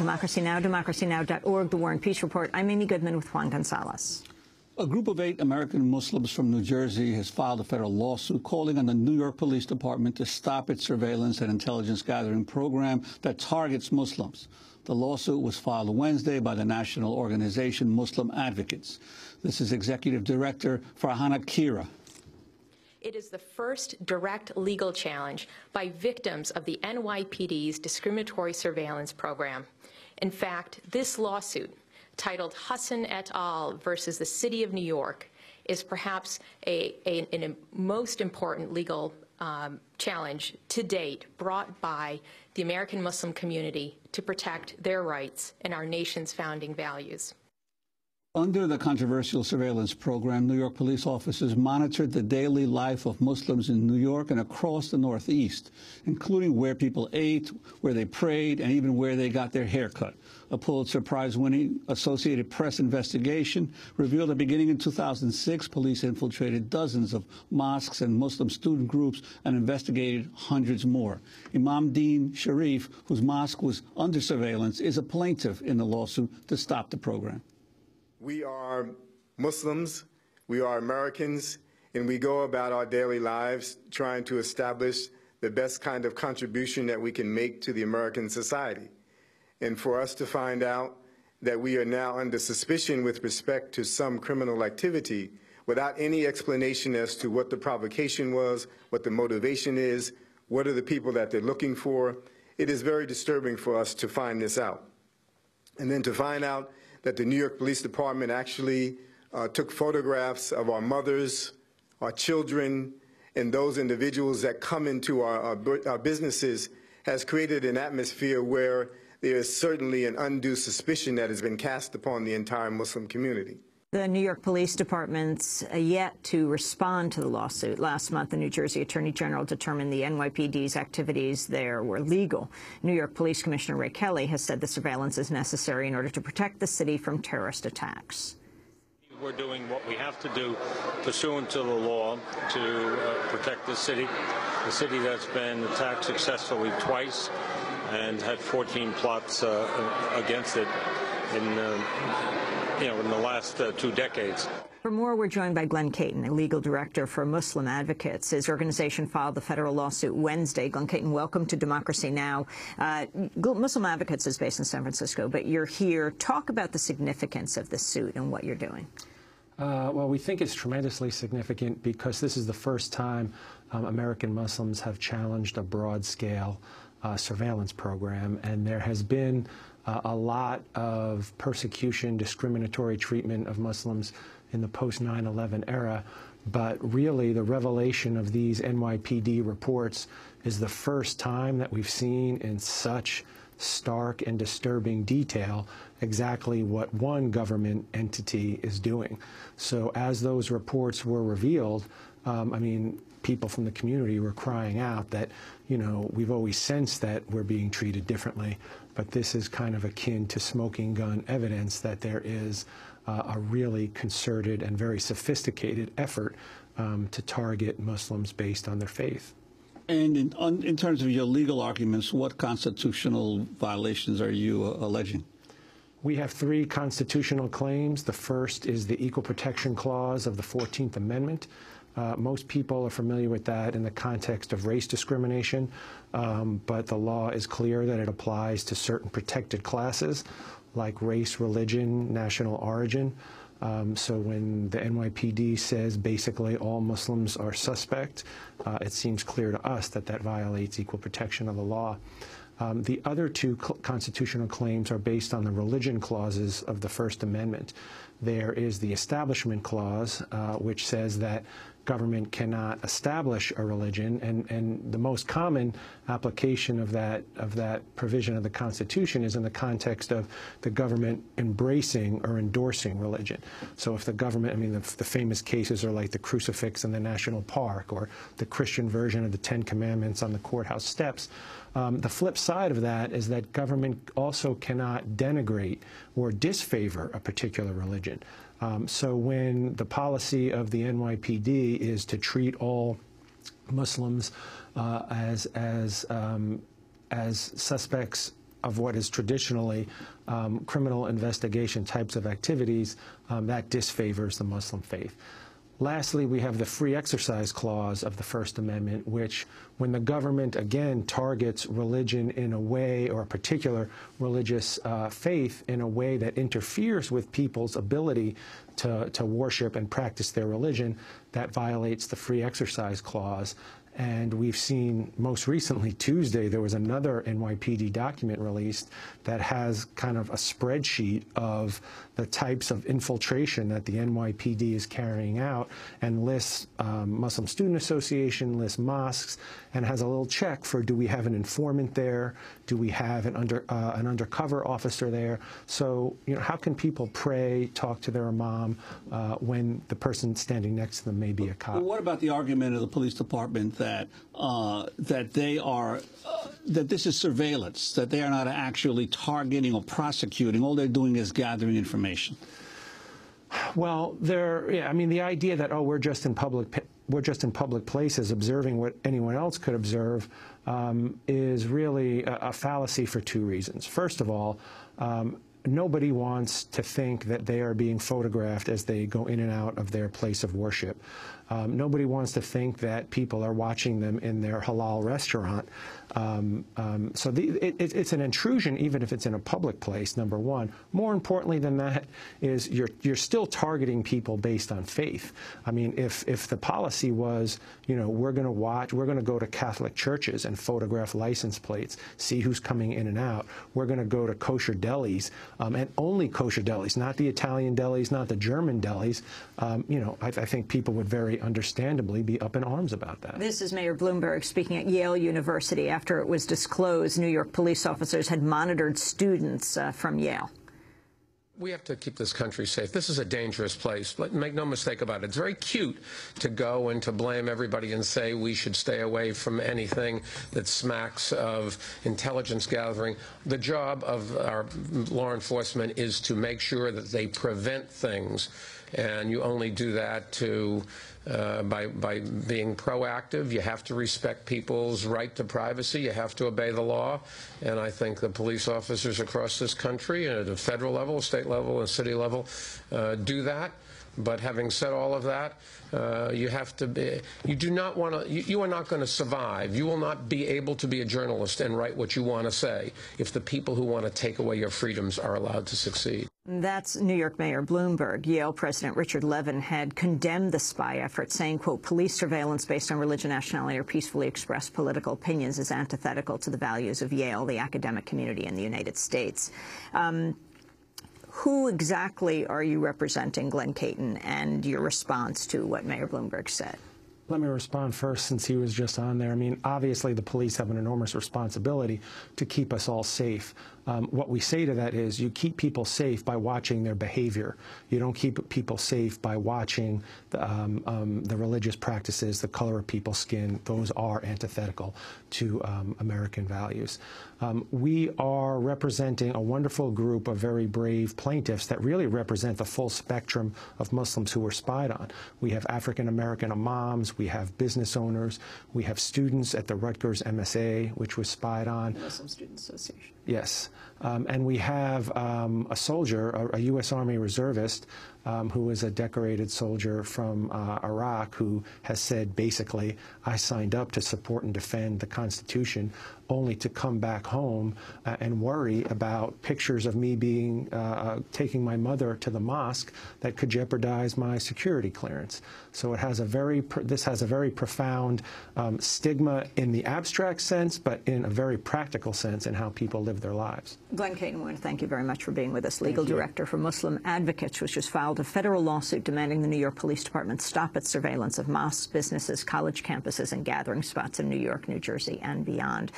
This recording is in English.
Democracy Now!, democracynow.org, The War and Peace Report. I'm Amy Goodman with Juan Gonzalez. A group of 8 American Muslims from New Jersey has filed a federal lawsuit calling on the New York Police Department to stop its surveillance and intelligence gathering program that targets Muslims. The lawsuit was filed Wednesday by the national organization Muslim Advocates. This is Executive Director Farhana Kira. It is the first direct legal challenge by victims of the NYPD's discriminatory surveillance program. In fact, this lawsuit, titled Hassan et al. Versus the City of New York, is perhaps a most important legal challenge to date brought by the American Muslim community to protect their rights and our nation's founding values. Under the controversial surveillance program, New York police officers monitored the daily life of Muslims in New York and across the Northeast, including where people ate, where they prayed, and even where they got their hair cut. A Pulitzer Prize-winning Associated Press investigation revealed that beginning in 2006, police infiltrated dozens of mosques and Muslim student groups and investigated hundreds more. Imam Dean Sharif, whose mosque was under surveillance, is a plaintiff in the lawsuit to stop the program. We are Muslims, we are Americans, and we go about our daily lives trying to establish the best kind of contribution that we can make to the American society. And for us to find out that we are now under suspicion with respect to some criminal activity without any explanation as to what the provocation was, what the motivation is, what are the people that they're looking for, it is very disturbing for us to find this out. And then to find out that the New York Police Department actually took photographs of our mothers, our children, and those individuals that come into our businesses has created an atmosphere where there is certainly an undue suspicion that has been cast upon the entire Muslim community. The New York Police Department's yet to respond to the lawsuit. Last month, the New Jersey Attorney General determined the NYPD's activities there were legal. New York Police Commissioner Ray Kelly has said the surveillance is necessary in order to protect the city from terrorist attacks. We're doing what we have to do pursuant to the law to protect the city that's been attacked successfully twice and had 14 plots against it in the last 2 decades. For more, we're joined by Glenn Katon, a legal director for Muslim Advocates. His organization filed the federal lawsuit Wednesday. Glenn Katon, welcome to Democracy Now! Muslim Advocates is based in San Francisco, but you're here. Talk about the significance of this suit and what you're doing. Well, we think it's tremendously significant because this is the first time American Muslims have challenged a broad-scale surveillance program, and there has been a lot of persecution, discriminatory treatment of Muslims in the post-9/11 era, but really the revelation of these NYPD reports is the first time that we've seen in such stark and disturbing detail exactly what one government entity is doing. So as those reports were revealed, people from the community were crying out that, we've always sensed that we're being treated differently, but this is kind of akin to smoking gun evidence that there is a really concerted and very sophisticated effort to target Muslims based on their faith. And in terms of your legal arguments, what constitutional violations are you alleging? We have 3 constitutional claims. The first is the Equal Protection Clause of the 14th Amendment. Most people are familiar with that in the context of race discrimination, but the law is clear that it applies to certain protected classes like race, religion, national origin. So when the NYPD says basically all Muslims are suspect, it seems clear to us that that violates equal protection of the law. The other 2 constitutional claims are based on the religion clauses of the First Amendment. There is the Establishment Clause, which says that government cannot establish a religion, and the most common application of that provision of the Constitution is in the context of the government embracing or endorsing religion. So if the government, the famous cases are like the crucifix in the national park or the Christian version of the 10 Commandments on the courthouse steps. The flip side of that is that government also cannot denigrate or disfavor a particular religion. So when the policy of the NYPD is to treat all Muslims as suspects of what is traditionally criminal investigation types of activities, that disfavors the Muslim faith. Lastly, we have the free exercise clause of the First Amendment, which, when the government, again, targets religion in a way, or a particular religious faith in a way that interferes with people's ability to worship and practice their religion, that violates the free exercise clause. And we've seen, most recently, Tuesday, there was another NYPD document released that has kind of a spreadsheet of the types of infiltration that the NYPD is carrying out, and lists Muslim Student Association, lists mosques, and has a little check for, do we have an informant there? Do we have an undercover officer there? So, you know, how can people pray, talk to their imam when the person standing next to them may be a cop? Well, what about the argument of the police department that they are that this is surveillance, that they are not actually targeting or prosecuting? All they're doing is gathering information. Well, I mean, the idea that, oh, we're just in public places observing what anyone else could observe is really a fallacy for two reasons. First of all, nobody wants to think that they are being photographed as they go in and out of their place of worship. Nobody wants to think that people are watching them in their halal restaurant. So it's an intrusion, even if it's in a public place, number one. More importantly than that is you're still targeting people based on faith. I mean, if the policy was, you know, we're going to go to Catholic churches and photograph license plates, see who's coming in and out. We're going to go to kosher delis, and only kosher delis, not the Italian delis, not the German delis. You know, I think people would very understandably be up in arms about that. This is Mayor Bloomberg speaking at Yale University after it was disclosed New York police officers had monitored students from Yale. We have to keep this country safe. This is a dangerous place, but make no mistake about it. It's very cute to go and to blame everybody and say we should stay away from anything that smacks of intelligence gathering. The job of our law enforcement is to make sure that they prevent things, and you only do that by being proactive. You have to respect people's right to privacy. You have to obey the law. And I think the police officers across this country, at a federal level, state level, and city level, do that. But having said all of that, you have to be, you do not want to, you are not going to survive. You will not be able to be a journalist and write what you want to say if the people who want to take away your freedoms are allowed to succeed. That's New York Mayor Bloomberg. Yale President Richard Levin had condemned the spy effort, saying, quote, police surveillance based on religion, nationality, or peacefully expressed political opinions is antithetical to the values of Yale, the academic community in the United States. Who exactly are you representing, Glenn Katon, and your response to what Mayor Bloomberg said? Let me respond first, since he was just on there. I mean, obviously the police have an enormous responsibility to keep us all safe. What we say to that is you keep people safe by watching their behavior. You don't keep people safe by watching the religious practices, the color of people's skin. Those are antithetical to American values. We are representing a wonderful group of very brave plaintiffs that really represent the full spectrum of Muslims who were spied on. We have African-American imams, we have business owners, we have students at the Rutgers MSA, which was spied on. Muslim Student Association. Yes. And we have a soldier, a U.S. Army reservist, who is a decorated soldier from Iraq, who has said, basically, I signed up to support and defend the Constitution, only to come back home and worry about pictures of me being taking my mother to the mosque that could jeopardize my security clearance. So it has this has a very profound stigma in the abstract sense, but in a very practical sense in how people live their lives. Glenn Katon, I want to thank you very much for being with us. Legal Director for Muslim Advocates, which has filed a federal lawsuit demanding the New York Police Department stop its surveillance of mosques, businesses, college campuses, and gathering spots in New York, New Jersey, and beyond.